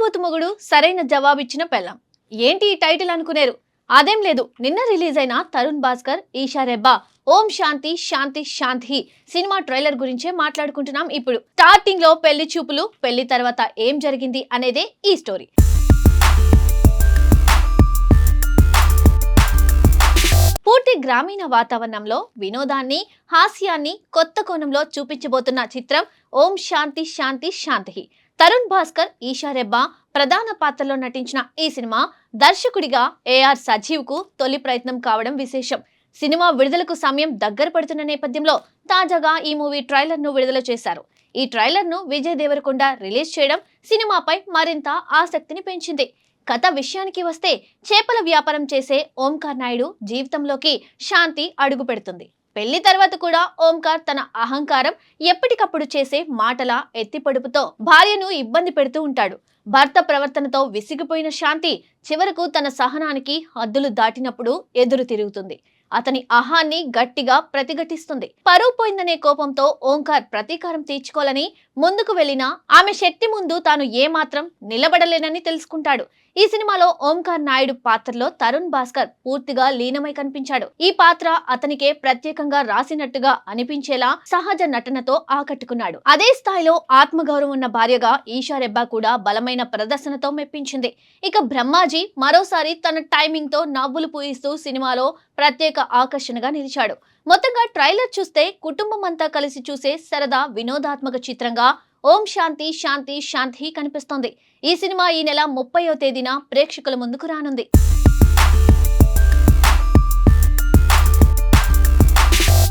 తాగుబోతు మొగుడు సరైన జవాబిచ్చిన పెళ్ళాం. ఏంటి ఈ టైటిల్ అనుకునేరు? అదేం లేదు, నిన్న రిలీజ్ అయిన తరుణ్ భాస్కర్, ఈషా రెబ్బా ఓం శాంతి శాంతి శాంతి సినిమా ట్రైలర్ గురించే మాట్లాడుకుంటున్నాం. ఇప్పుడు స్టార్టింగ్ లో పెళ్లి చూపులు, పెళ్లి తర్వాత ఏం జరిగింది అనేదే ఈ స్టోరీ. పూర్తి గ్రామీణ వాతావరణంలో వినోదాన్ని, హాస్యాన్ని కొత్త కోణంలో చూపించబోతున్న చిత్రం ఓం శాంతి శాంతి శాంతి. తరుణ్ భాస్కర్, ఈషా రెబ్బా ప్రధాన పాత్రలో నటించిన ఈ సినిమా దర్శకుడిగా ఏఆర్ సజీవ్ కు తొలి ప్రయత్నం కావడం విశేషం. సినిమా విడుదలకు సమయం దగ్గర పడుతున్న నేపథ్యంలో తాజాగా ఈ మూవీ ట్రైలర్ ను విడుదల చేశారు. ఈ ట్రైలర్ ను విజయ్ దేవరకొండ రిలీజ్ చేయడం సినిమాపై మరింత ఆసక్తిని పెంచింది. కథ విషయానికి వస్తే, చేపల వ్యాపారం చేసే ఓంకార్ నాయుడు జీవితంలోకి శాంతి అడుగు పెడుతుంది. పెళ్లి తర్వాత కూడా ఓంకార్ తన అహంకారం, ఎప్పటికప్పుడు చేసే మాటల ఎత్తిపడుపుతో భార్యను ఇబ్బంది పెడుతూ ఉంటాడు. భర్త ప్రవర్తనతో విసిగిపోయిన శాంతి చివరకు తన సహనానికి హద్దులు దాటినప్పుడు ఎదురు తిరుగుతుంది. అతని అహాన్ని గట్టిగా ప్రతిఘటిస్తుంది. పరువు పోయిందనే కోపంతో ఓంకార్ ప్రతీకారం తీర్చుకోవాలని ముందుకు వెళ్లినా ఆమె శక్తి ముందు తాను ఏమాత్రం నిలబడలేనని తెలుసుకుంటాడు. ఈ సినిమాలో ఓంకార్ నాయుడు పాత్రలో తరుణ్ భాస్కర్ పూర్తిగా లీనమై కనిపించాడు. ఈ పాత్ర అతనికే ప్రత్యేకంగా రాసినట్టుగా అనిపించేలా సహజ నటనతో ఆకట్టుకున్నాడు. అదే స్థాయిలో ఆత్మగౌరవం ఉన్న భార్యగా ఈషా రెబ్బా కూడా బలమైన ప్రదర్శనతో మెప్పించింది. ఇక బ్రహ్మాజీ మరోసారి తన టైమింగ్ తో నవ్వులు పూయిస్తూ సినిమాలో ప్రత్యేక ఆకర్షణగా నిలిచాడు. మొత్తంగా ట్రైలర్ చూస్తే కుటుంబం అంతా కలిసి చూసే సరదా వినోదాత్మక చిత్రంగా ఓం శాంతి శాంతి శాంతి కనిపిస్తోంది. ఈ సినిమా ఈ నెల 30వ తేదీన ప్రేక్షకుల ముందుకు రానుంది.